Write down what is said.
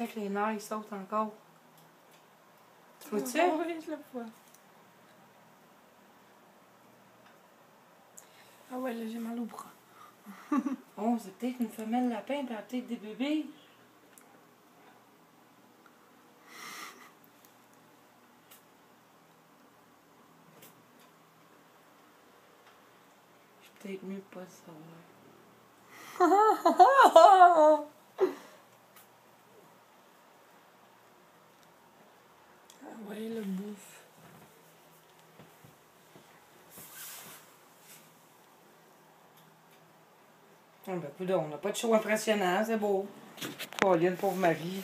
Check les nerfs, ils sautent encore. Tu vois-tu? Oui, je le vois. Ah ouais, là, j'ai mal au bras. Oh, c'est peut-être une femelle lapin, puis elle a peut-être des bébés. C'est peut-être mieux de pas le savoir. Ah ouais, le bouffe. Ah ben, coudonc, on n'a pas de show impressionnant, c'est beau. Pauline, pauvre Marie.